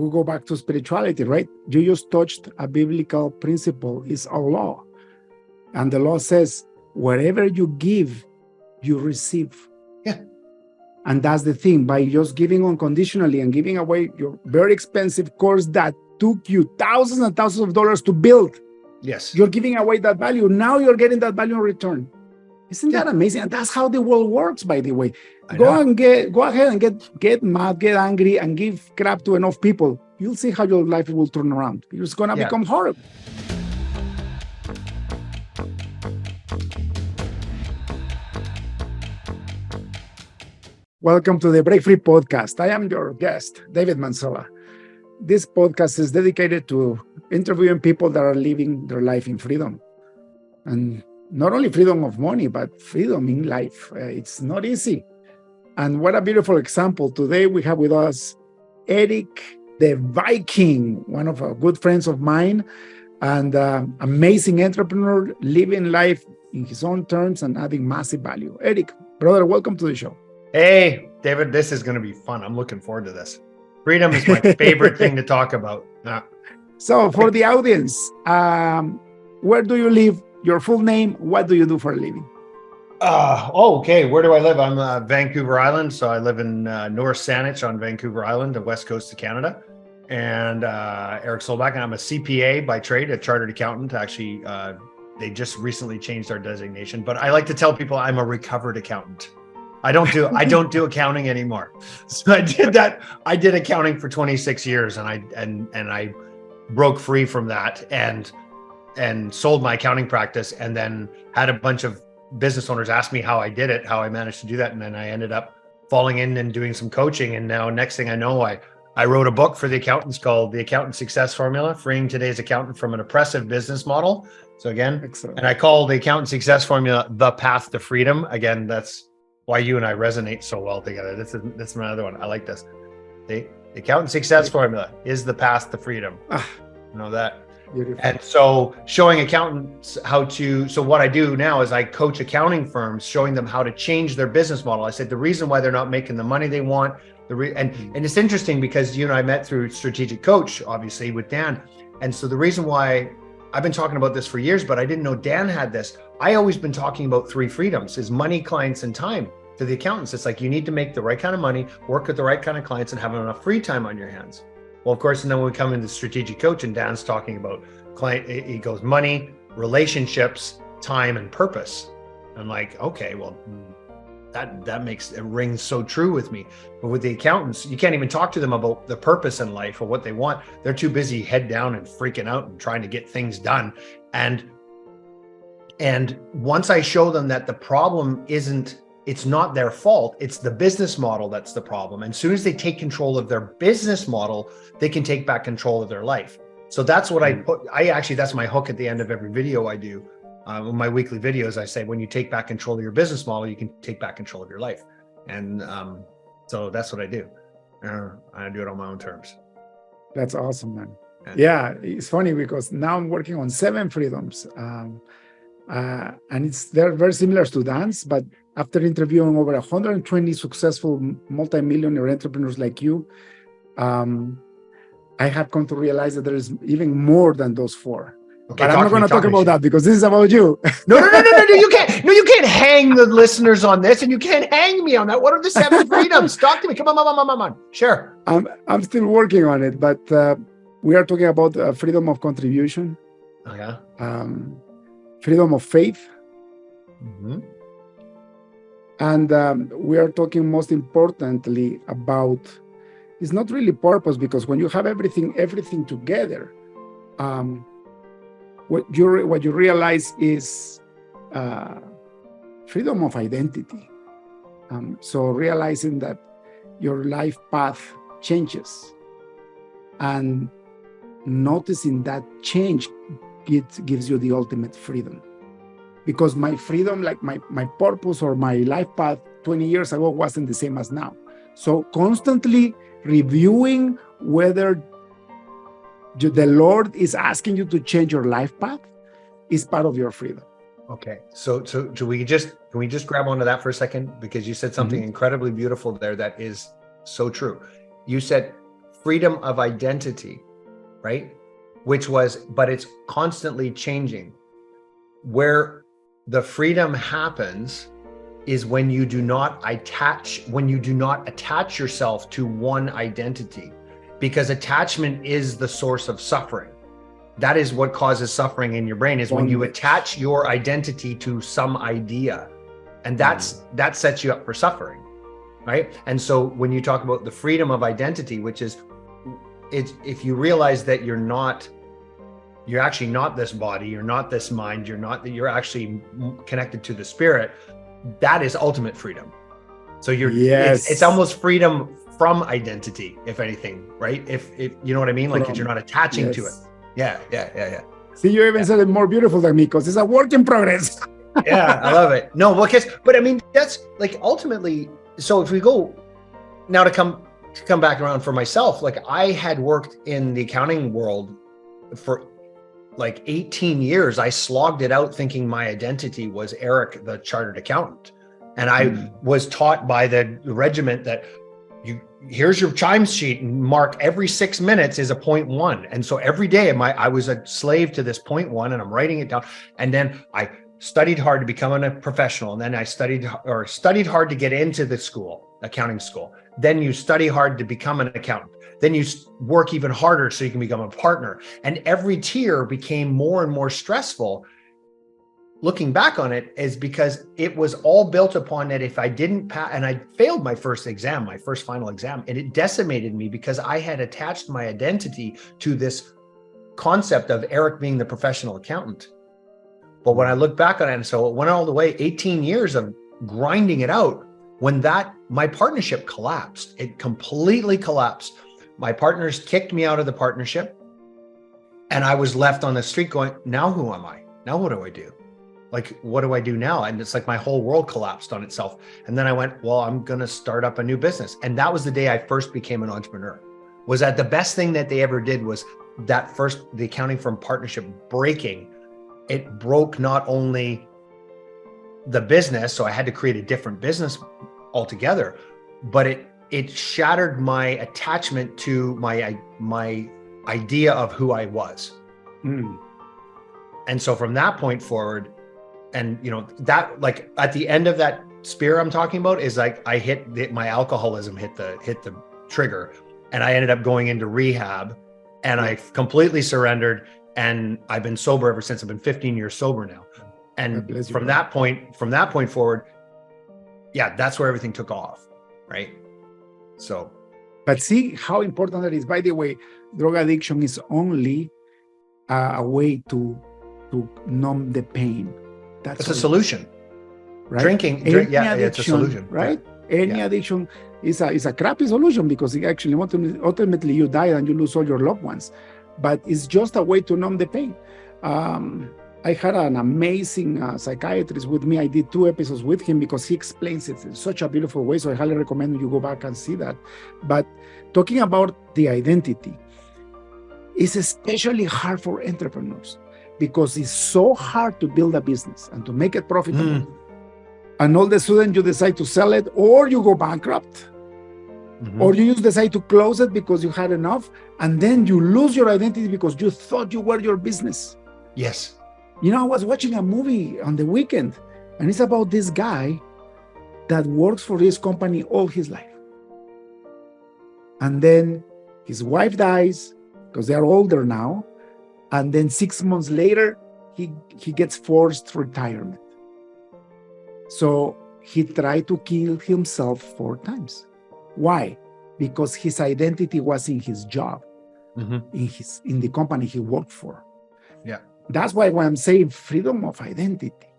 we go back to spirituality, right? You just touched a biblical principle, is a law. And the law says, wherever you give, you receive. Yeah. And that's the thing, by just giving unconditionally and giving away your very expensive course that took you thousands and thousands of dollars to build. Yes. You're giving away that value. Now you're getting that value in return. Isn't that amazing? And that's how the world works, by the way. Go ahead and get mad, get angry, and give crap to enough people. You'll see how your life will turn around. It's going to become horrible. Welcome to the Break Free Podcast. I am your guest, David Manzola. This podcast is dedicated to interviewing people that are living their life in freedom. And not only freedom of money, but freedom in life. It's not easy. And what a beautiful example. Today we have with us Erik the Viking, one of our good friends of mine, and amazing entrepreneur, living life in his own terms and adding massive value. Erik, brother, welcome to the show. Hey, David, this is going to be fun. I'm looking forward to this. Freedom is my favorite thing to talk about. So for the audience, where do you live? Your full name? What do you do for a living? Okay. Where do I live? I'm Vancouver Island. So I live in North Saanich on Vancouver Island, the west coast of Canada. And Erik Solbakken, I'm a CPA by trade, a chartered accountant. Actually, they just recently changed our designation. But I like to tell people I'm a recovered accountant. I don't do accounting anymore. So I did that. I did accounting for 26 years and I broke free from that and sold my accounting practice, and then had a bunch of business owners ask me how I did it, how I managed to do that. And then I ended up falling in and doing some coaching. And now next thing I know, I wrote a book for the accountants called The Accountant Success Formula, Freeing Today's Accountant from an Oppressive Business Model. So again, excellent. And I call the Accountant Success Formula The Path to Freedom. Again, that's why you and I resonate so well together. This is another one. I like this. The Accountant Success Formula is the path to freedom. You know that. Beautiful. And so showing accountants so what I do now is I coach accounting firms, showing them how to change their business model. I said the reason why they're not making the money they want, and it's interesting because you and I met through Strategic Coach, obviously with Dan. And so the reason why I've been talking about this for years, but I didn't know Dan had this. I always been talking about three freedoms: is money, clients, and time. To the accountants, it's like you need to make the right kind of money, work with the right kind of clients, and have enough free time on your hands. Well, of course, and then when we come into Strategic Coach and Dan's talking about client, he goes money, relationships, time, and purpose. I'm like, okay, well, that makes it rings so true with me. But with the accountants, you can't even talk to them about the purpose in life or what they want. They're too busy head down and freaking out and trying to get things done. And once I show them that the problem it's not their fault, it's the business model that's the problem. And as soon as they take control of their business model, they can take back control of their life. So that's what that's my hook at the end of every video I do. In my weekly videos, I say, when you take back control of your business model, you can take back control of your life. And so that's what I do. I do it on my own terms. That's awesome, man. Yeah, it's funny because now I'm working on 7 freedoms. And they're very similar to Dan's, but after interviewing over 120 successful multimillionaire entrepreneurs like you, I have come to realize that there is even more than those 4. Okay, but I'm not going to talk about that because this is about you. No, you can't. No, you can't hang the listeners on this, and you can't hang me on that. What are the 7 freedoms? Talk to me. Come on. Sure. I'm still working on it, but we are talking about freedom of contribution. Oh, yeah. Freedom of faith. Mm-hmm. And we are talking most importantly about, it's not really purpose, because when you have everything together, what you realize is freedom of identity. So realizing that your life path changes, and noticing that change gives you the ultimate freedom. Because my freedom, like my purpose or my life path 20 years ago wasn't the same as now. So constantly reviewing whether the Lord is asking you to change your life path is part of your freedom. Okay. So can we just grab onto that for a second? Because you said something incredibly beautiful there that is so true. You said freedom of identity, right? But it's constantly changing. Where the freedom happens is when you do not attach yourself to one identity, because attachment is the source of suffering. That is what causes suffering in your brain, is when you attach your identity to some idea, and that sets you up for suffering, right? And so when you talk about the freedom of identity, which is, if you realize that you're actually not this body, you're not this mind, you're actually connected to the spirit, that is ultimate freedom. So it's almost freedom from identity, if anything, right? If you know what I mean, like, if you're not attaching to it. Yeah. See, you even said it more beautiful than me, because it's a work in progress. Yeah, I love it. No, but I mean, that's like ultimately. So if we go now to come back around for myself, like, I had worked in the accounting world for like 18 years. I slogged it out thinking my identity was Erik, the chartered accountant. And I was taught by the regiment that here's your chime sheet, and mark every 6 minutes is a 0.1. And so every day I was a slave to this 0.1, and I'm writing it down. And then I studied hard to become a professional. And then I studied hard to get into the accounting school. Then you study hard to become an accountant. Then you work even harder so you can become a partner. And every tier became more and more stressful. Looking back on it, is because it was all built upon that if I didn't pass, and I failed my first final exam, and it decimated me because I had attached my identity to this concept of Erik being the professional accountant. But when I look back on it, and so it went all the way 18 years of grinding it out, when my partnership collapsed, it completely collapsed. My partners kicked me out of the partnership, and I was left on the street going, now who am I? Now what do I do? Like, what do I do now? And it's like my whole world collapsed on itself. And then I went, well, I'm going to start up a new business. And that was the day I first became an entrepreneur. Was that the best thing that they ever did? Was the accounting firm partnership breaking. It broke not only the business, so I had to create a different business altogether, but it shattered my attachment to my idea of who I was. And so from that point forward, and that, like, at the end of that spear I'm talking about, is like my alcoholism hit the trigger, and I ended up going into rehab, and I completely surrendered, and I've been sober ever since. I've been 15 years sober now. And from that point forward, that's where everything took off, right? So, but see how important that is. By the way, drug addiction is only a way to numb the pain. That's a solution, right? Drinking, it's a solution, right? Any addiction is a crappy solution, because it actually ultimately you die and you lose all your loved ones. But it's just a way to numb the pain. I had an amazing psychiatrist with me. I did 2 episodes with him because he explains it in such a beautiful way. So I highly recommend you go back and see that. But talking about the identity, it's especially hard for entrepreneurs, because it's so hard to build a business and to make it profitable. And all of a sudden you decide to sell it, or you go bankrupt, or you just decide to close it because you had enough, and then you lose your identity because you thought you were your business. Yes. I was watching a movie on the weekend, and it's about this guy that works for this company all his life. And then his wife dies, because they're older now. And then 6 months later, he gets forced retirement. So he tried to kill himself 4 times. Why? Because his identity was in his job, in the company he worked for. Yeah. That's why when I'm saying freedom of identity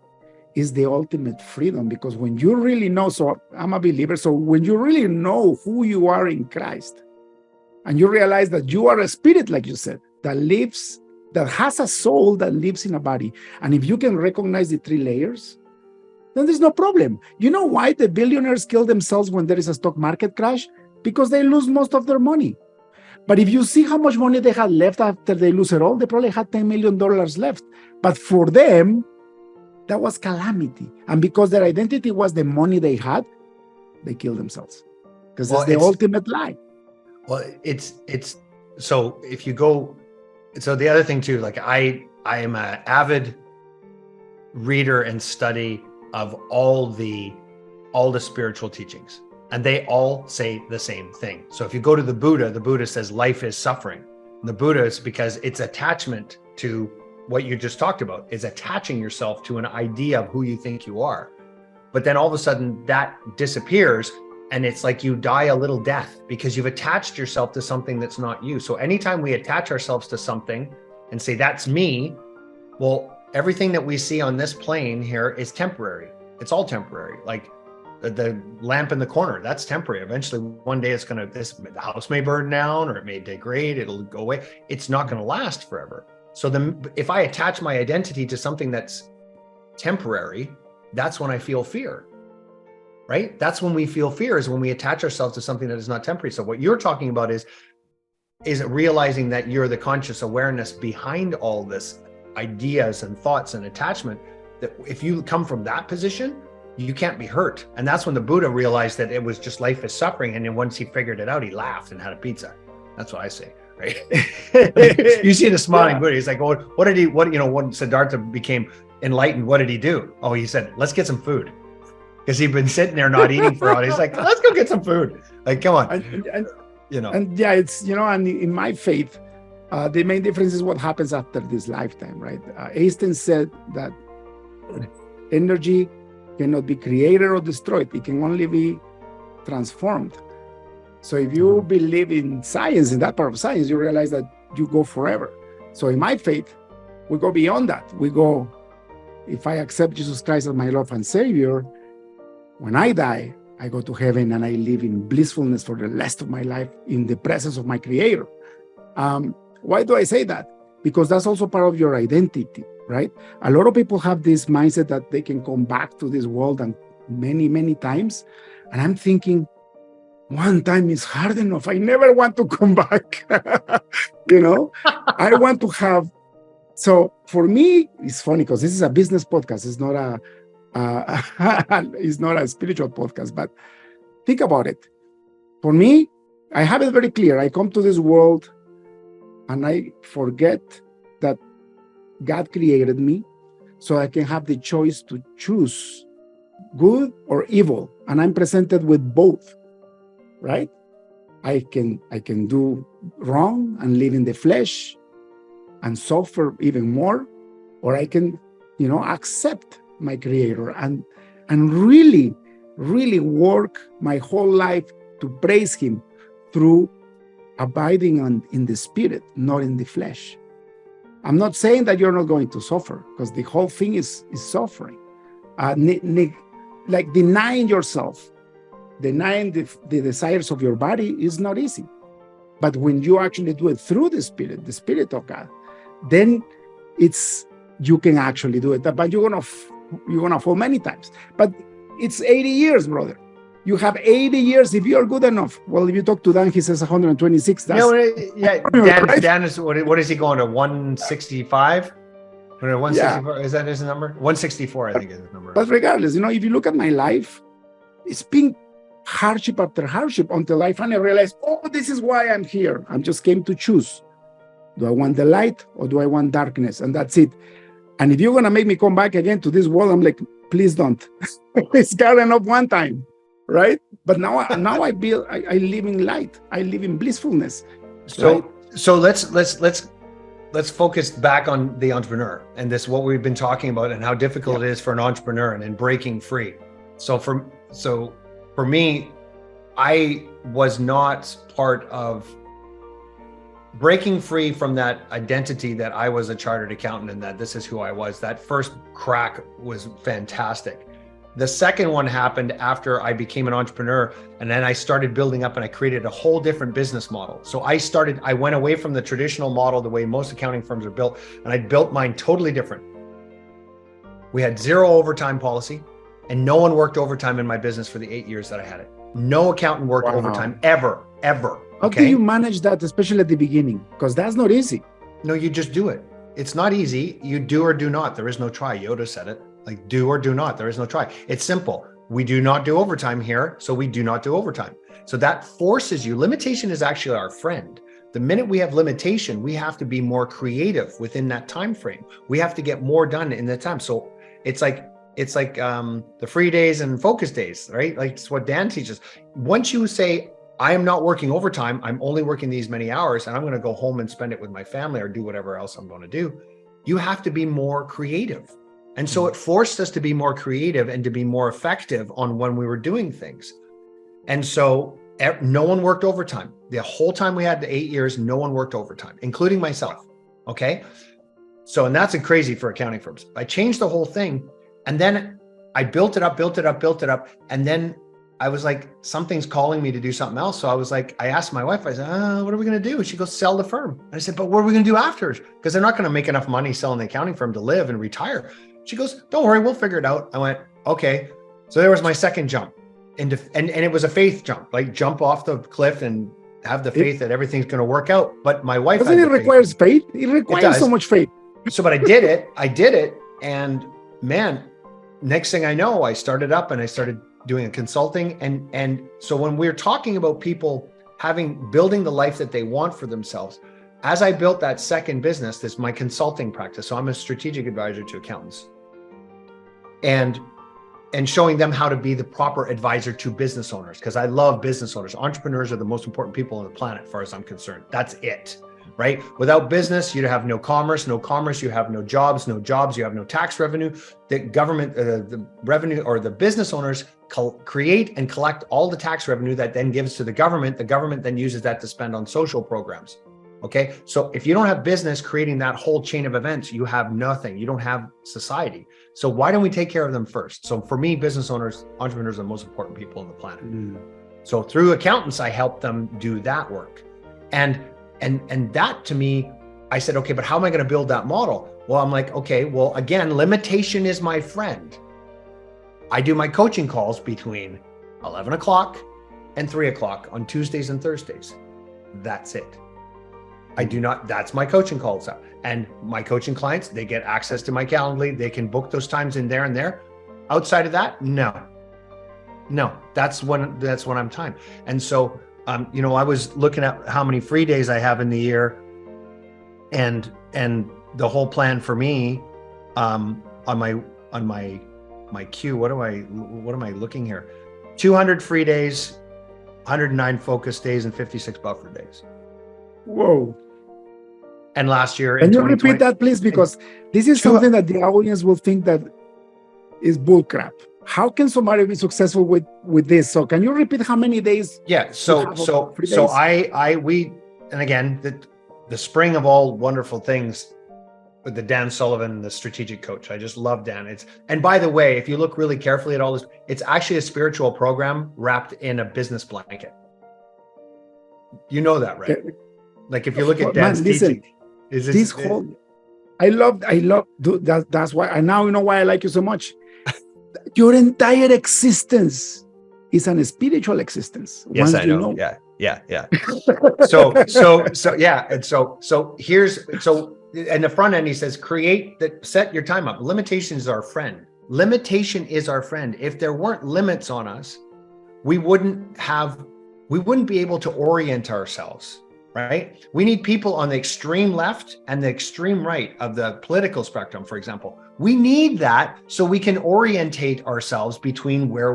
is the ultimate freedom, because when you really know, so I'm a believer, so when you really know who you are in Christ, and you realize that you are a spirit, like you said, that has a soul that lives in a body. And if you can recognize the 3 layers, then there's no problem. You know why the billionaires kill themselves when there is a stock market crash? Because they lose most of their money. But if you see how much money they had left after they lose it all, they probably had $10 million left. But for them, that was calamity. And because their identity was the money they had, they killed themselves. Because it's the ultimate lie. Well, it's so if you go, so the other thing too, like I am an avid reader and study of all the spiritual teachings, and they all say the same thing. So if you go to the Buddha says life is suffering. And the Buddha is because it's attachment to what you just talked about, is attaching yourself to an idea of who you think you are. But then all of a sudden that disappears, and it's like you die a little death because you've attached yourself to something that's not you. So anytime we attach ourselves to something and say, that's me, well, everything that we see on this plane here is temporary. It's all temporary. Like the lamp in the corner, that's temporary. Eventually, one day it's the house may burn down, or it may degrade, it'll go away. It's not going to last forever. So then if I attach my identity to something that's temporary, that's when I feel fear, right? That's when we feel fear, is when we attach ourselves to something that is not temporary. So what you're talking about is realizing that you're the conscious awareness behind all this ideas and thoughts and attachment, that if you come from that position, you can't be hurt. And that's when the Buddha realized that it was just life is suffering. And then once he figured it out, he laughed and had a pizza. That's what I say, right? You see the smiling Buddha. He's like, oh, when Siddhartha became enlightened, what did he do? Oh, he said, let's get some food. Because he'd been sitting there not eating for a while. He's like, let's go get some food. Like, come on. And yeah, it's, and in my faith, the main difference is what happens after this lifetime, right? Einstein said that energy cannot be created or destroyed. It can only be transformed. So if you believe in science, in that part of science, you realize that you go forever. So in my faith, we go beyond that. We go, if I accept Jesus Christ as my Lord and Savior, when I die, I go to heaven and I live in blissfulness for the rest of my life in the presence of my Creator. Why do I say that? Because that's also part of your identity, right? A lot of people have this mindset that they can come back to this world and many, many times. And I'm thinking, one time is hard enough. I never want to come back. I want to have. So for me, it's funny because this is a business podcast. It's not a spiritual podcast, but think about it. For me, I have it very clear. I come to this world and I forget that God created me so I can have the choice to choose good or evil. And I'm presented with both, right? I can do wrong and live in the flesh and suffer even more, or I can, accept my Creator and really, really work my whole life to praise Him through abiding in the Spirit, not in the flesh. I'm not saying that you're not going to suffer, because the whole thing is suffering. Like denying yourself, denying the desires of your body is not easy. But when you actually do it through the Spirit of God, then you can actually do it. But you're gonna fall many times. But it's 80 years, brother. You have 80 years if you're good enough. Well, if you talk to Dan, he says 126. Dan is, what is he going to, 165? 164, is that his number? 164, I think is his number. But regardless, if you look at my life, it's been hardship after hardship until I finally realized, this is why I'm here. I just came to choose. Do I want the light or do I want darkness? And that's it. And if you're going to make me come back again to this world, I'm like, please don't. It's got enough one time, right? But now I live in light. I live in blissfulness. So let's focus back on the entrepreneur and what we've been talking about and how difficult it is for an entrepreneur and in breaking free. So for me, I was not part of breaking free from that identity that I was a chartered accountant and that this is who I was. That first crack was fantastic. The second one happened after I became an entrepreneur, and then I started building up and I created a whole different business model. So I went away from the traditional model, the way most accounting firms are built, and I built mine totally different. We had zero overtime policy, and no one worked overtime in my business for the 8 years that I had it. No accountant worked overtime ever. How do you manage that, especially at the beginning? Because that's not easy. No, you just do it. It's not easy. You do or do not. There is no try. Yoda said it. Like, do or do not. There is no try. It's simple. we do not do overtime here, so we do not do overtime. So that forces you. Limitation is actually our friend. The minute we have limitation, we have to be more creative within that time frame. We have to get more done in that time. So it's like the free days and focus days, right? Like it's what Dan teaches. Once you say, I am not working overtime, I'm only working these many hours, and I'm going to go home and spend it with my family or do whatever else I'm going to do, you have to be more creative. And so it forced us to be more creative and to be more effective on when we were doing things. And so no one worked overtime. The whole time we had the 8 years, no one worked overtime, including myself. Okay. So, and that's crazy for accounting firms. I changed the whole thing, and then I built it up. And then I was like, something's calling me to do something else. So I was like, I asked my wife, I said, what are we going to do? She goes, sell the firm. And I said, but what are we going to do after? Because they're not going to make enough money selling the accounting firm to live and retire. She goes, don't worry, we'll figure it out. I went, okay. So there was my second jump. And it was a faith jump, like jump off the cliff and have the faith that everything's going to work out. But my wife, doesn't it requires faith? It requires so much faith. So, but I did it. And man, next thing I know, I started up and I started doing a consulting. And so when we're talking about people building the life that they want for themselves, as I built that second business, this my consulting practice. So I'm a strategic advisor to accountants and showing them how to be the proper advisor to business owners. Because I love business owners. Entrepreneurs are the most important people on the planet, as far as I'm concerned. That's it. Right? Without business, you have no commerce, you have no jobs, you have no tax revenue. The government, the revenue or the business owners create and collect all the tax revenue that then gives to the government. The government then uses that to spend on social programs. Okay. So if you don't have business creating that whole chain of events, you have nothing. You don't have society. So why don't we take care of them first? So for me, business owners, entrepreneurs are the most important people on the planet. So through accountants, I help them do that work. And that to me, I said, okay, but how am I going to build that model? Well, I'm like, okay, well, again, limitation is my friend. I do my coaching calls between 11 o'clock and 3 o'clock on Tuesdays and Thursdays. That's it. That's my coaching calls. And my coaching clients, they get access to my Calendly. They can book those times in there and there. Outside of that, no, that's when I'm time. And so, I was looking at how many free days I have in the year, and the whole plan for me, on my queue. What am I looking here? 200 free days, 109 focus days, and 56 buffer days. Whoa. And last year, can you repeat that, please? Because this is something that the audience will think that is bullcrap. How can somebody be successful with this? So can you repeat how many days? Yeah. So and again, the spring of all wonderful things with the Dan Sullivan, the strategic coach. I just love Dan. And by the way, if you look really carefully at all this, it's actually a spiritual program wrapped in a business blanket. You know that, right? Like if you look at Dan's teaching, I love that's why I now know why I like you so much. Your entire existence is an spiritual existence. Yes, I know. Yeah. So yeah. And so in the front end, he says, set your time up. Limitation is our friend. Limitation is our friend. If there weren't limits on us, we wouldn't be able to orient ourselves, right? We need people on the extreme left and the extreme right of the political spectrum, for example. We need that so we can orientate ourselves between where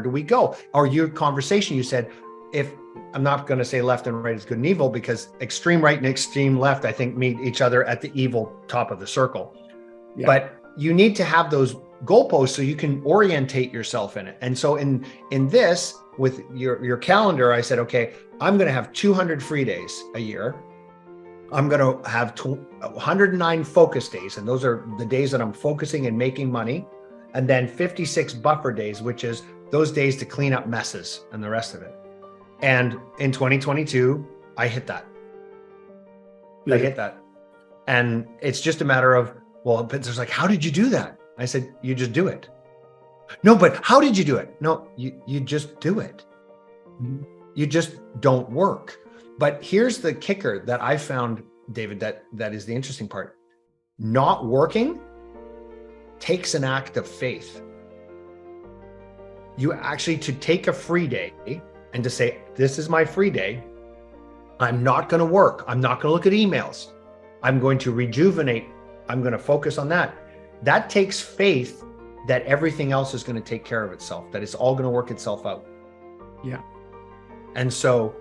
do we go? Or your conversation, you said, if I'm not going to say left and right is good and evil, because extreme right and extreme left, I think, meet each other at the evil top of the circle. Yeah. But you need to have those goalposts so you can orientate yourself in it. And so in this, with your calendar, I said, okay, I'm going to have 200 free days a year. I'm going to have 109 focus days. And those are the days that I'm focusing and making money. And then 56 buffer days, which is those days to clean up messes and the rest of it. And in 2022, I hit that. I hit that. And it's just a matter of, well, but there's like, how did you do that? I said, you just do it. No, but how did you do it? No, you just do it. You just don't work. But here's the kicker that I found, David, that is the interesting part. Not working takes an act of faith. You actually to take a free day and to say, this is my free day. I'm not going to work. I'm not going to look at emails. I'm going to rejuvenate. I'm going to focus on that. That takes faith that everything else is going to take care of itself, that it's all going to work itself out. Yeah. And so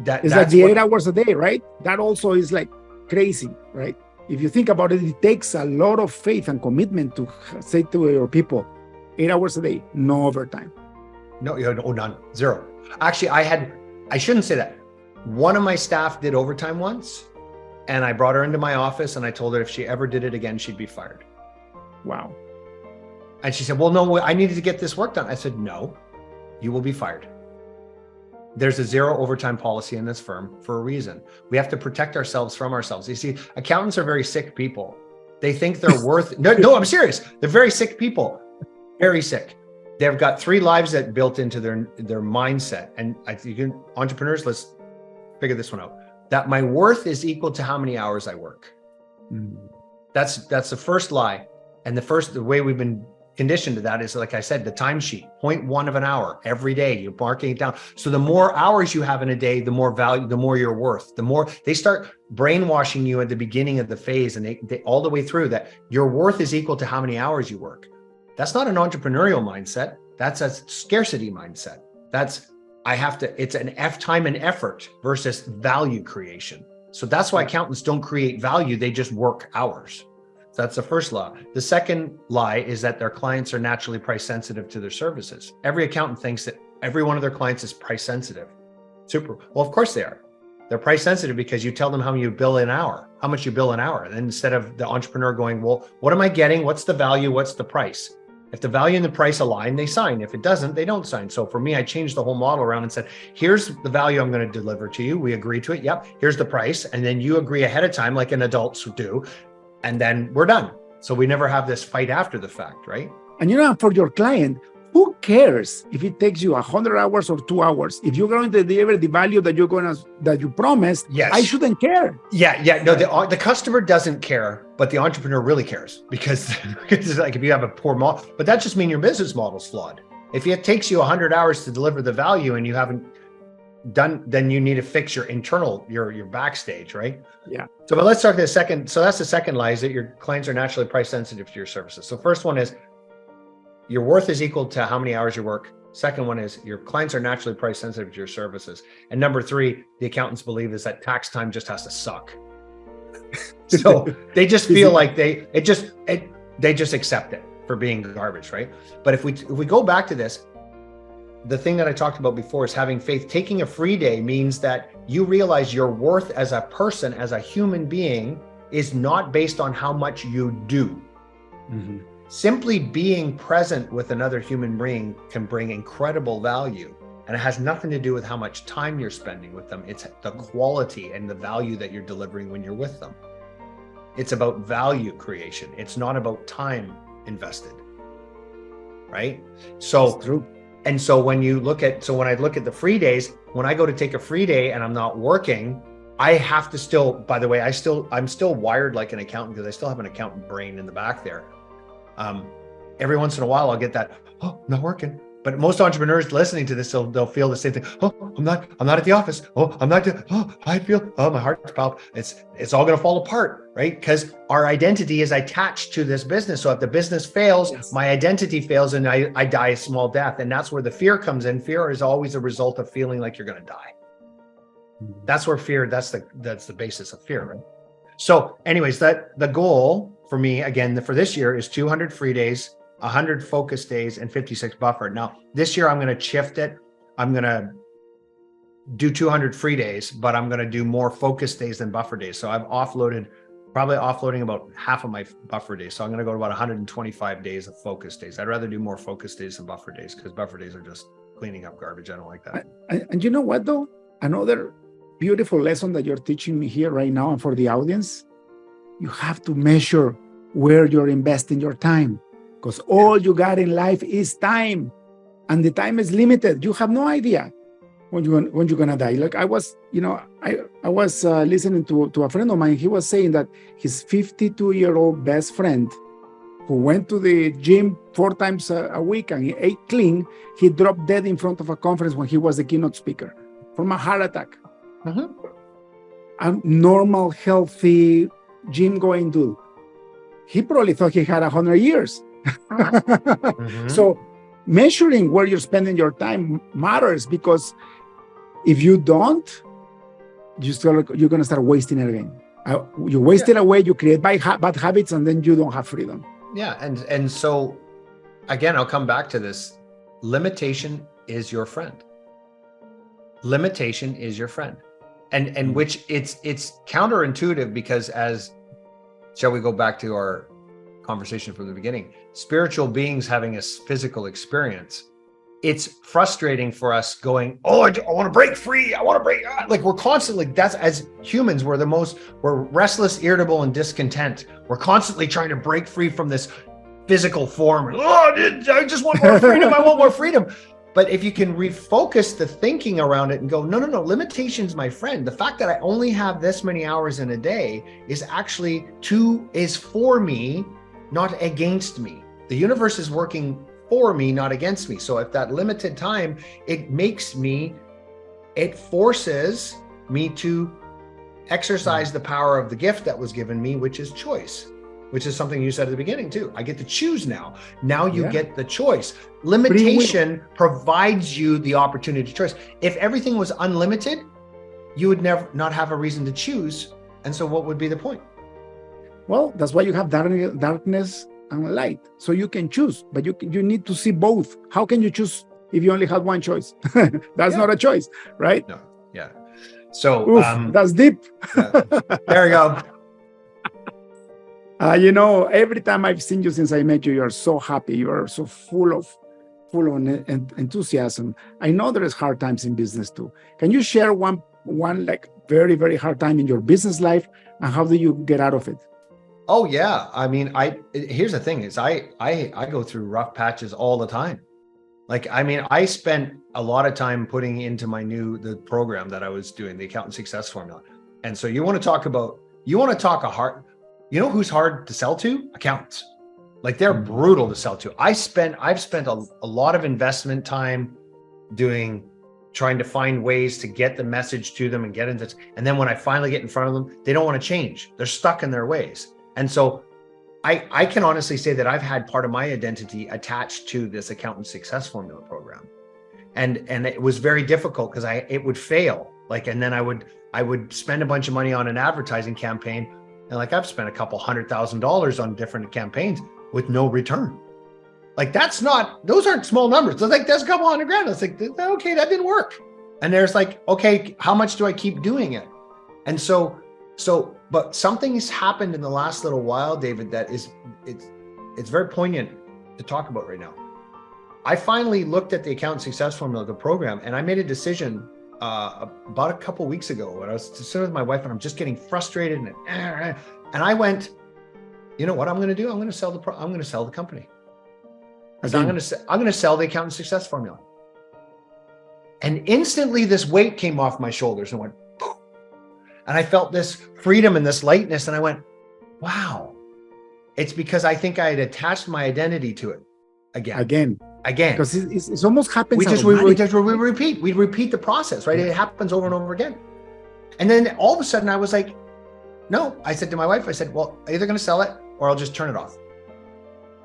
it's like the 8 hours a day, right? That also is like crazy, right? If you think about it, it takes a lot of faith and commitment to say to your people, 8 hours a day, no overtime. No, none, zero. Actually, I shouldn't say that. One of my staff did overtime once, and I brought her into my office and I told her if she ever did it again, she'd be fired. Wow. And she said, well, no, I needed to get this work done. I said, no, you will be fired. There's a zero overtime policy in this firm for a reason. We have to protect ourselves from ourselves. You see, accountants are very sick people. They think they're worth, no, I'm serious. They're very sick people, very sick. They've got 3 lives that built into their mindset. And entrepreneurs, let's figure this one out. That my worth is equal to how many hours I work. Mm. That's the first lie. And the way we've been conditioned to that is, like I said, the timesheet, 0.1 of an hour every day, you're marking it down. So the more hours you have in a day, the more value, the more you're worth, the more they start brainwashing you at the beginning of the phase, and they all the way through that your worth is equal to how many hours you work. That's not an entrepreneurial mindset. That's a scarcity mindset. It's an time and effort versus value creation. So that's why accountants don't create value. They just work hours. So that's the first law. The second lie is that their clients are naturally price sensitive to their services. Every accountant thinks that every one of their clients is price sensitive. Super. Well, of course they are. They're price sensitive because you tell them how much you bill an hour. And instead of the entrepreneur going, well, what am I getting? What's the value? What's the price? If the value and the price align, they sign. If it doesn't, they don't sign. So for me, I changed the whole model around and said, here's the value I'm going to deliver to you. We agree to it. Yep. Here's the price. And then you agree ahead of time, like an adults would do. And then we're done. So we never have this fight after the fact, right? And for your client, who cares if it takes you 100 hours or 2 hours? If you're going to deliver the value that you promised, yes. I shouldn't care. Yeah. No, the customer doesn't care, but the entrepreneur really cares because it's like if you have a poor model, but that just means your business model's flawed. If it takes you 100 hours to deliver the value and you haven't done, then you need to fix your internal, your backstage, right? Yeah. So, but let's talk the second. So that's the second lie, is that your clients are naturally price sensitive to your services. So first one is your worth is equal to how many hours you work. Second one is your clients are naturally price sensitive to your services. And number 3, the accountants believe is that tax time just has to suck. So they just feel like they just accept it for being garbage, right? But if we go back to this, the thing that I talked about before is having faith. Taking a free day means that you realize your worth as a person, as a human being, is not based on how much you do. Mm-hmm. Simply being present with another human being can bring incredible value. And it has nothing to do with how much time you're spending with them. It's the quality and the value that you're delivering when you're with them. It's about value creation. It's not about time invested, right? So that's true. And so when I look at the free days, when I go to take a free day and I'm not working, I have to still, by the way, I'm still wired like an accountant because I still have an accountant brain in the back there. Every once in a while I'll get that, oh, I'm not working. But most entrepreneurs listening to this, they'll feel the same thing. Oh, I'm not at the office. Oh, my heart's palpitating. It's all going to fall apart, right? Because our identity is attached to this business. So if the business fails, yes, my identity fails and I die a small death. And that's where the fear comes in. Fear is always a result of feeling like you're going to die. That's where fear, that's the basis of fear, right? So anyways, the goal for me, again, for this year is 200 free days, 100 focus days, and 56 buffer. Now, this year I'm going to shift it. I'm going to do 200 free days, but I'm going to do more focus days than buffer days. So I've probably offloading about half of my buffer days. So I'm going to go to about 125 days of focus days. I'd rather do more focus days than buffer days because buffer days are just cleaning up garbage. I don't like that. And you know what, though? Another beautiful lesson that you're teaching me here right now and for the audience, you have to measure where you're investing your time. Because all you got in life is time, and the time is limited. You have no idea when you're gonna die. Like I was listening to a friend of mine. He was saying that his 52-year-old best friend, who went to the gym 4 times a week and he ate clean, he dropped dead in front of a conference when he was the keynote speaker from a heart attack. Mm-hmm. A normal, healthy, gym-going dude. He probably thought he had 100 years. Mm-hmm. So measuring where you're spending your time matters, because if you don't, you're going to start wasting it again. You waste it away, you create bad habits, and then you don't have freedom. Yeah. And so, again, I'll come back to this. Limitation is your friend. Limitation is your friend. And which it's counterintuitive, because shall we go back to our conversation from the beginning, spiritual beings having a physical experience, it's frustrating for us going, oh, I want to break free. I want to break. Like, we're constantly, that's, as humans, we're restless, irritable, and discontent. We're constantly trying to break free from this physical form. Oh, I just want more freedom. I want more freedom. But if you can refocus the thinking around it and go, no, limitation's my friend. The fact that I only have this many hours in a day is actually for me, not against me. The universe is working for me, not against me. So if that limited time, it forces me to exercise the power of the gift that was given me, which is choice, which is something you said at the beginning too. I get to choose now. Now you get the choice. Limitation provides you the opportunity to choose. If everything was unlimited, you would not have a reason to choose. And so what would be the point? Well, that's why you have darkness and light, so you can choose, but you need to see both. How can you choose if you only have one choice? That's not a choice, right? No. Yeah. So that's deep. There you go. Every time I've seen you since I met you, you're so happy. You are so full of enthusiasm. I know there is hard times in business too. Can you share one like very, very hard time in your business life, and how do you get out of it? Oh yeah. I mean, here's the thing is I go through rough patches all the time. Like, I mean, I spent a lot of time putting into the program that I was doing, the Accountant Success Formula. And so you want to talk who's hard to sell to? Accountants. Like, they're brutal to sell to. I've spent a lot of investment time trying to find ways to get the message to them and get into, and then when I finally get in front of them, they don't want to change. They're stuck in their ways. And so I can honestly say that I've had part of my identity attached to this Accountant Success Formula program. And it was very difficult because it would fail. Like, and then I would spend a bunch of money on an advertising campaign. And like, I've spent a couple $100,000 on different campaigns with no return. Like, those aren't small numbers. So like, that's a couple $100,000. It's like, okay, that didn't work. And there's like, okay, how much do I keep doing it? And but something has happened in the last little while, David, that it's very poignant to talk about right now. I finally looked at the Accountant Success Formula, the program, and I made a decision about a couple weeks ago when I was sitting with my wife, and I'm just getting frustrated, and I went, you know what I'm going to do? I'm going to sell the company. So I'm going to sell the Accountant Success Formula. And instantly this weight came off my shoulders and went, poof. And I felt this freedom and this lightness. And I went, wow, it's because I think I had attached my identity to it again. Because it's almost happens. We repeat the process, right? It happens over and over again. And then all of a sudden I was like, no, I said to my wife, I said, well, I'm either going to sell it or I'll just turn it off.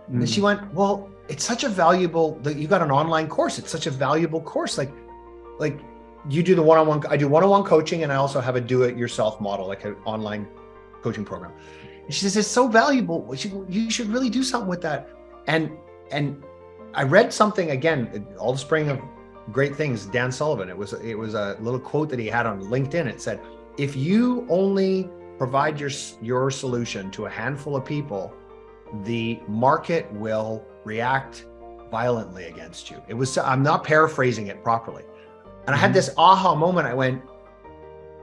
And she went, well, it's such a valuable, you got an online course. It's such a valuable course. Like you do the one-on-one, I do one-on-one coaching, and I also have a do-it-yourself model, like an online coaching program. And she says, it's so valuable. You should really do something with that. And I read something again, all the spring of great things, Dan Sullivan. It was a little quote that he had on LinkedIn. It said, if you only provide your solution to a handful of people, the market will react violently against you. I'm not paraphrasing it properly. And I had this aha moment. I went,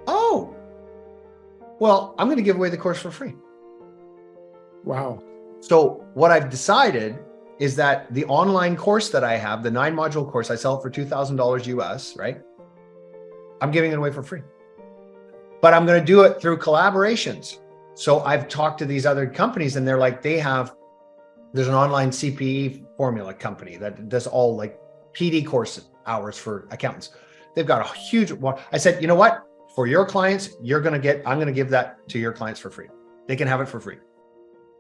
oh, well, I'm going to give away the course for free. Wow. So what I've decided is that the online course that I have, the 9-module course, I sell it for $2,000 US, right? I'm giving it away for free. But I'm going to do it through collaborations. So I've talked to these other companies, and they're like, they have There's an online CPE formula company that does all like PD course hours for accountants. They've got a huge one. I said, you know what? For your clients, I'm going to give that to your clients for free. They can have it for free.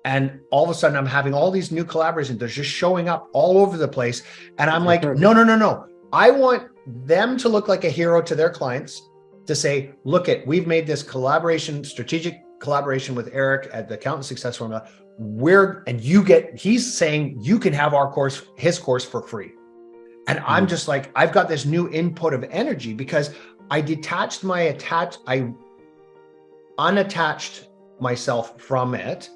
And all of a sudden I'm having all these new collaborations. They're just showing up all over the place. And I'm like, no. I want them to look like a hero to their clients, to say, look we've made this strategic collaboration with Erik at the Accountant Success Formula. He's saying you can have his course for free. And I'm just like, I've got this new input of energy because I unattached myself from it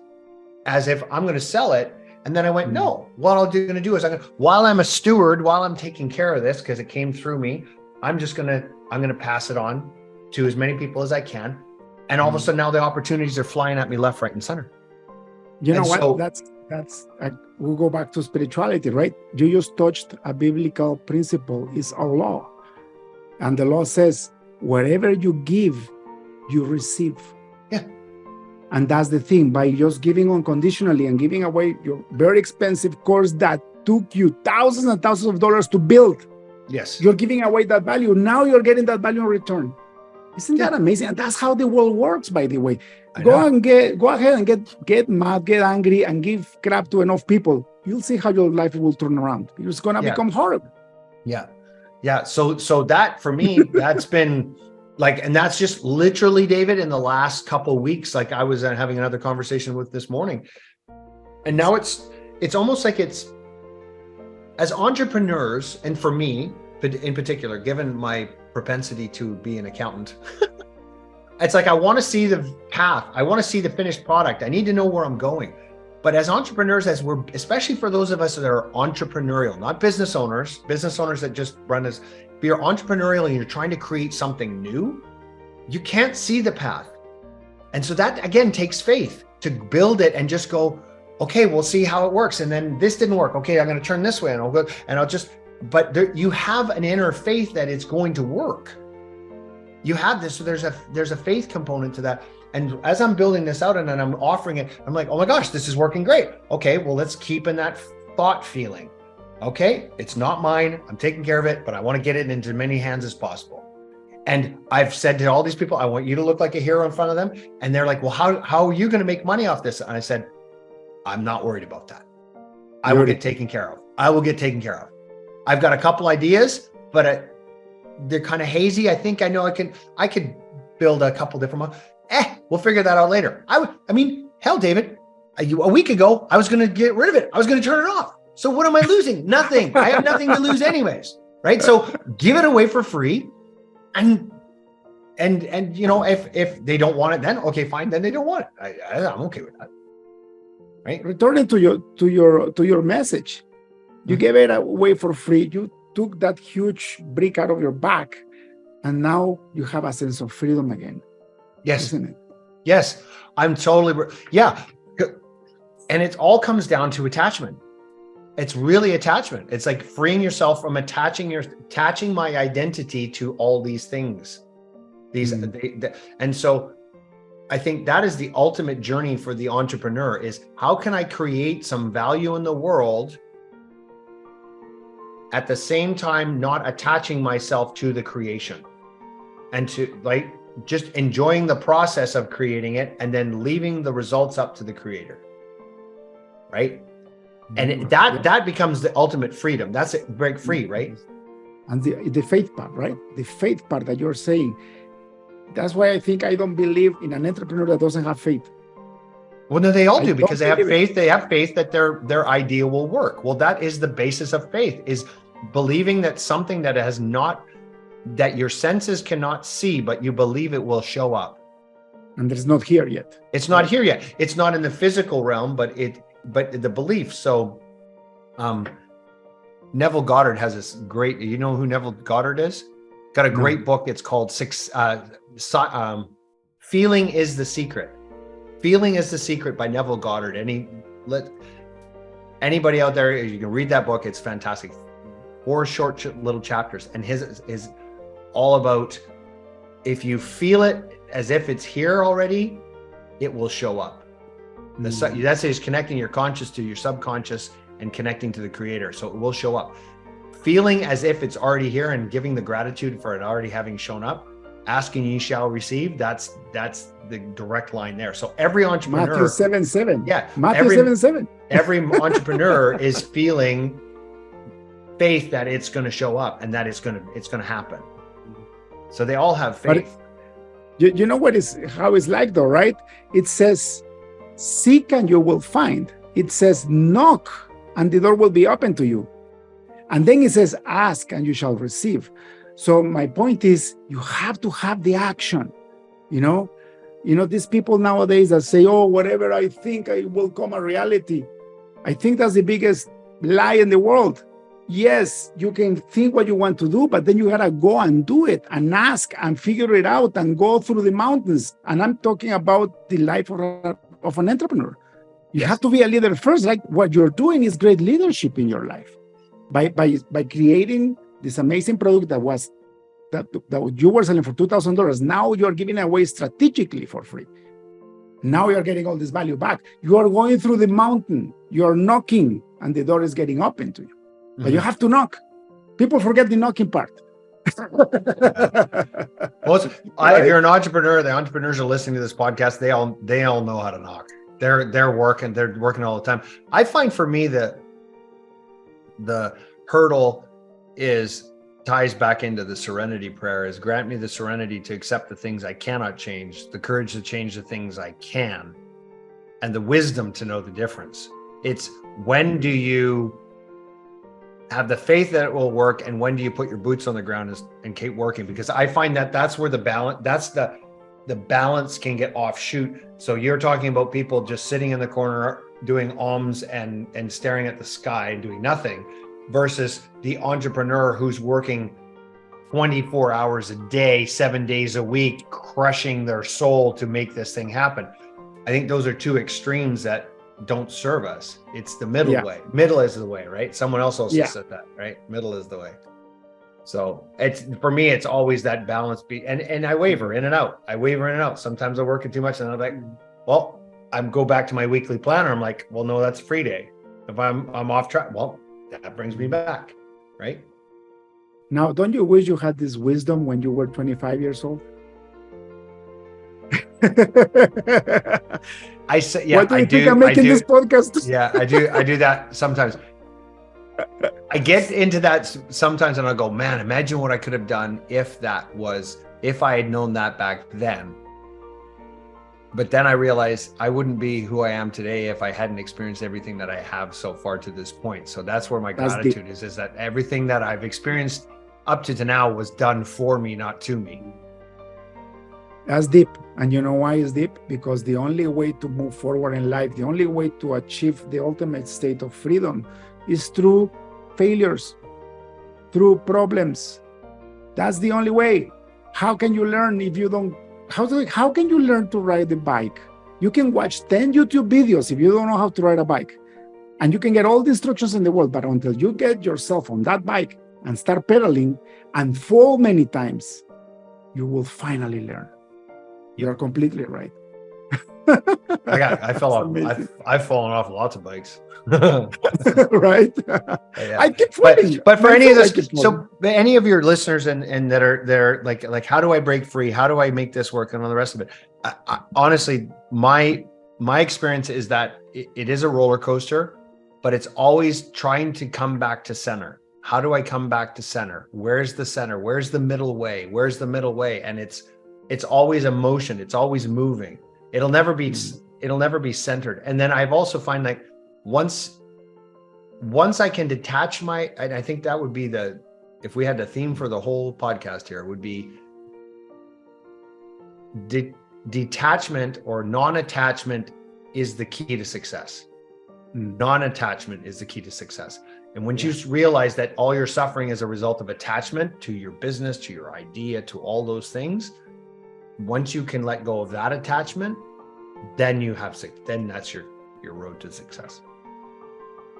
as if I'm going to sell it. And then I went, no, what I'm going to do is while I'm a steward, while I'm taking care of this, because it came through me, I'm going to pass it on to as many people as I can. And all of a sudden now the opportunities are flying at me left, right, and center. You know what? That's we'll go back to spirituality, right? You just touched a biblical principle, is our law. And the law says, wherever you give, you receive. Yeah. And that's the thing, by just giving unconditionally and giving away your very expensive course that took you thousands and thousands of dollars to build. Yes. You're giving away that value. Now you're getting that value in return. Isn't that amazing? And that's how the world works, by the way. Go ahead and get mad, get angry, and give crap to enough people. You'll see how your life will turn around. It's gonna become horrible. Yeah. So that for me, that's been like, and that's just literally, David, in the last couple of weeks. Like I was having another conversation with this morning, and now it's almost like it's as entrepreneurs, and for me in particular, given my propensity to be an accountant. It's like, I want to see the path. I want to see the finished product. I need to know where I'm going. But as entrepreneurs, especially for those of us that are entrepreneurial, not business owners that just run if you're entrepreneurial and you're trying to create something new, you can't see the path. And so that again takes faith to build it and just go, okay, we'll see how it works. And then this didn't work. Okay, I'm going to turn this way and I'll go, and you have an inner faith that it's going to work. You have this, so there's a faith component to that. And as I'm building this out and then I'm offering it, I'm like, oh my gosh, this is working great. Okay, well, let's keep in that thought feeling. Okay, it's not mine. I'm taking care of it, but I want to get it into as many hands as possible. And I've said to all these people, I want you to look like a hero in front of them. And they're like, well, how are you going to make money off this? And I said, I'm not worried about that. I will get taken care of. I've got a couple ideas, but they're kind of hazy. I think I know I could build a couple different ones. We'll figure that out later. I mean, hell, David, a week ago, I was going to get rid of it. I was going to turn it off. So what am I losing? Nothing. I have nothing to lose anyways. Right. So give it away for free. And you know, if they don't want it, then okay, fine. Then they don't want it. I'm okay with that. Right. Returning to your message, you gave it away for free. You took that huge brick out of your back, and now you have a sense of freedom again. Yes. Isn't it? Yes. I'm totally. Yeah. And it all comes down to attachment. It's really attachment. It's like freeing yourself from attaching my identity to all these things. And so I think that is the ultimate journey for the entrepreneur, is how can I create some value in the world at the same time not attaching myself to the creation, and to like just enjoying the process of creating it and then leaving the results up to the creator. Right? And that becomes the ultimate freedom. That's it, break free, right? And the faith part, right? The faith part that you're saying. That's why I think I don't believe in an entrepreneur that doesn't have faith. Well, no, they all do, because they have faith. They have faith that their idea will work. Well, that is the basis of faith, is believing that something that that your senses cannot see, but you believe it will show up. And it's not here yet. It's not here yet. It's not in the physical realm, but the belief. So Neville Goddard has this great, you know who Neville Goddard is? Got a great book. It's called Feeling is the Secret. Feeling is the Secret by Neville Goddard. Anybody out there, you can read that book. It's fantastic. 4 short little chapters. And his is all about, if you feel it as if it's here already, it will show up. That says connecting your conscious to your subconscious and connecting to the creator. So it will show up. Feeling as if it's already here and giving the gratitude for it already having shown up. Asking ye shall receive. That's the direct line there. So every entrepreneur. Matthew 7:7. Yeah. Matthew 7:7. Every entrepreneur is feeling faith that it's going to show up and that it's going to happen. So they all have faith. You know how it's like though, right? It says, seek and you will find. It says, knock and the door will be open to you. And then it says, ask and you shall receive. So my point is, you have to have the action, these people nowadays that say, oh, whatever I think I will come a reality. I think that's the biggest lie in the world. Yes, you can think what you want to do, but then you gotta go and do it and ask and figure it out and go through the mountains. And I'm talking about the life of an entrepreneur. You have to be a leader first. Like what you're doing is great leadership in your life by creating this amazing product that you were selling for $2,000. Now you're giving away strategically for free. Now you're getting all this value back. You are going through the mountain. You're knocking, and the door is getting open to you. But you have to knock. People forget the knocking part. Well, if you're an entrepreneur, the entrepreneurs are listening to this podcast. They all know how to knock. They're working all the time. I find for me that the hurdle ties back into the serenity prayer is grant me the serenity to accept the things I cannot change, the courage to change the things I can, and the wisdom to know the difference. It's when do you have the faith that it will work, and when do you put your boots on the ground and keep working? Because I find that's where the balance can get offshoot. So you're talking about people just sitting in the corner doing alms and staring at the sky and doing nothing, versus the entrepreneur who's working 24 hours a day, 7 days a week, crushing their soul to make this thing happen. I think those are two extremes that don't serve us. It's the middle way. Middle is the way, right? Someone else also said that, right? Middle is the way. So for me, it's always that balance. And I waver in and out. Sometimes I'm working too much and I'm like, well, I go back to my weekly planner. I'm like, well, no, that's a free day. If I'm off track, well, that brings me back, right? Now, don't you wish you had this wisdom when you were 25 years old? I say, yeah, What do you think I'm making this podcast? Yeah, I do that sometimes. I get into that sometimes and I go, man, imagine what I could have done if I had known that back then. But then I realized I wouldn't be who I am today if I hadn't experienced everything that I have so far to this point. So that's where my gratitude is that everything that I've experienced up to now was done for me, not to me. That's deep. And you know why it's deep? Because the only way to move forward in life, the only way to achieve the ultimate state of freedom is through failures, through problems. That's the only way. How can you learn if you don't? How can you learn to ride the bike? You can watch 10 YouTube videos if you don't know how to ride a bike. And you can get all the instructions in the world, but until you get yourself on that bike and start pedaling and fall many times, you will finally learn. You're completely right. I've fallen off lots of bikes. Right? Yeah. I keep falling. But for any of this, so any of your listeners and that are like, how do I break free? How do I make this work? And all the rest of it. Honestly, my experience is that it is a roller coaster, but it's always trying to come back to center. How do I come back to center? Where's the center? Where's the middle way? Where's the middle way? And it's always a motion. It's always moving. It'll never be centered. And then I've also find like once I can detach I think that would be if we had a theme for the whole podcast here, it would be detachment or non-attachment is the key to success. Non-attachment is the key to success. And once you realize that all your suffering is a result of attachment to your business, to your idea, to all those things, once you can let go of that attachment, then that's your road to success.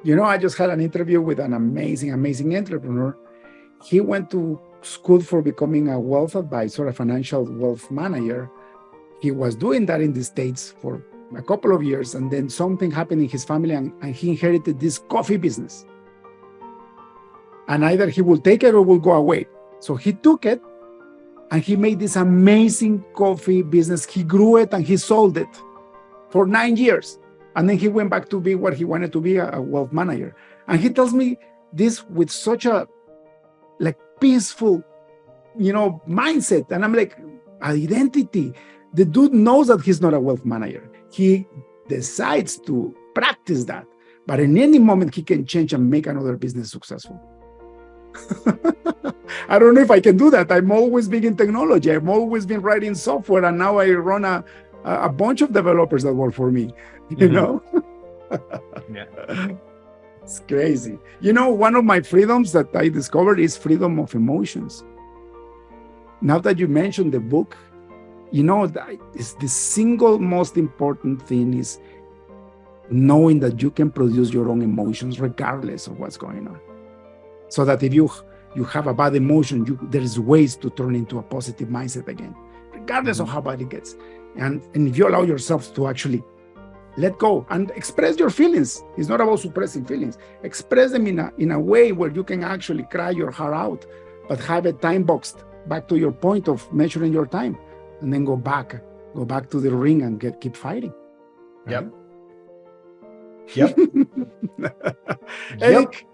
I just had an interview with an amazing entrepreneur. He went to school for becoming a wealth advisor, a financial wealth manager. He was doing that in the States for a couple of years, and then something happened in his family, and he inherited this coffee business. And either he will take it or will go away. So he took it, and he made this amazing coffee business. He grew it and he sold it for 9 years. And then he went back to be what he wanted to be, a wealth manager. And he tells me this with such a peaceful, mindset. And I'm like, identity. The dude knows that he's not a wealth manager. He decides to practice that. But in any moment, he can change and make another business successful. I don't know if I can do that. I'm always big in technology. I've always been writing software, and now I run a bunch of developers that work for me, you know? Yeah. It's crazy. One of my freedoms that I discovered is freedom of emotions. Now that you mentioned the book, that is the single most important thing is knowing that you can produce your own emotions regardless of what's going on. So that if you have a bad emotion, there is ways to turn into a positive mindset again, regardless of how bad it gets. And if you allow yourself to actually let go and express your feelings, it's not about suppressing feelings. Express them in a way where you can actually cry your heart out, but have it time boxed back to your point of measuring your time, and then go back to the ring and keep fighting. Right? Yep. Erik,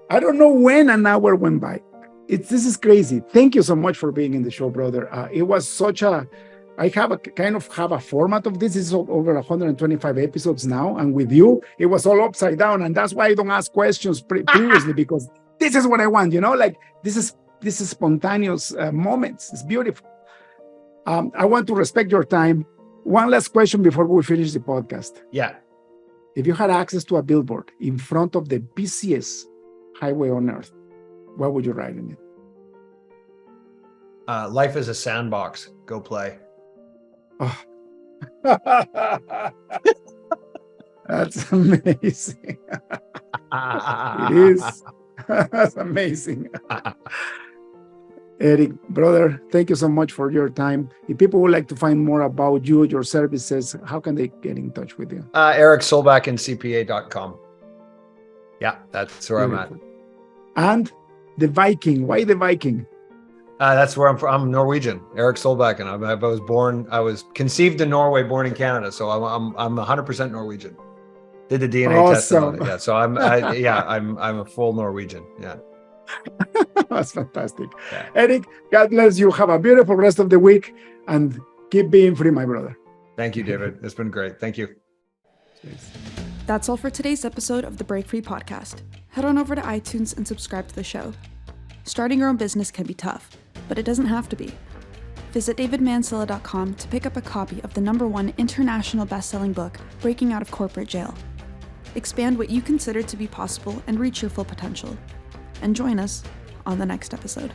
I don't know when an hour went by. This is crazy. Thank you so much for being in the show, brother. It was I have a format of this. This is over 125 episodes now. And with you, it was all upside down. And that's why I don't ask questions previously, because this is what I want, this is spontaneous moments. It's beautiful. I want to respect your time. One last question before we finish the podcast. Yeah. If you had access to a billboard in front of the busiest highway on earth, what would you write in it? Life is a sandbox. Go play. Oh. That's amazing. It is. That's amazing. Erik, brother, thank you so much for your time. If people would like to find more about you, your services, how can they get in touch with you? Erik Solbakken, CPA.com. Yeah, that's where Beautiful. I'm at. And the Viking. Why the Viking? That's where I'm from. I'm Norwegian. Erik Solbakken. I was conceived in Norway, born in Canada. So I'm 100% Norwegian. Did the DNA test and all that. Yeah. So I'm a full Norwegian. Yeah. That's fantastic. Yeah. Erik, God bless you. Have a beautiful rest of the week and keep being free, my brother. Thank you, David. It's been great. Thank you. Cheers. That's all for today's episode of the Break Free Podcast. Head on over to iTunes and subscribe to the show. Starting your own business can be tough, but it doesn't have to be. Visit davidmansilla.com to pick up a copy of the #1 international best-selling book, Breaking Out of Corporate Jail. Expand what you consider to be possible and reach your full potential. And join us on the next episode.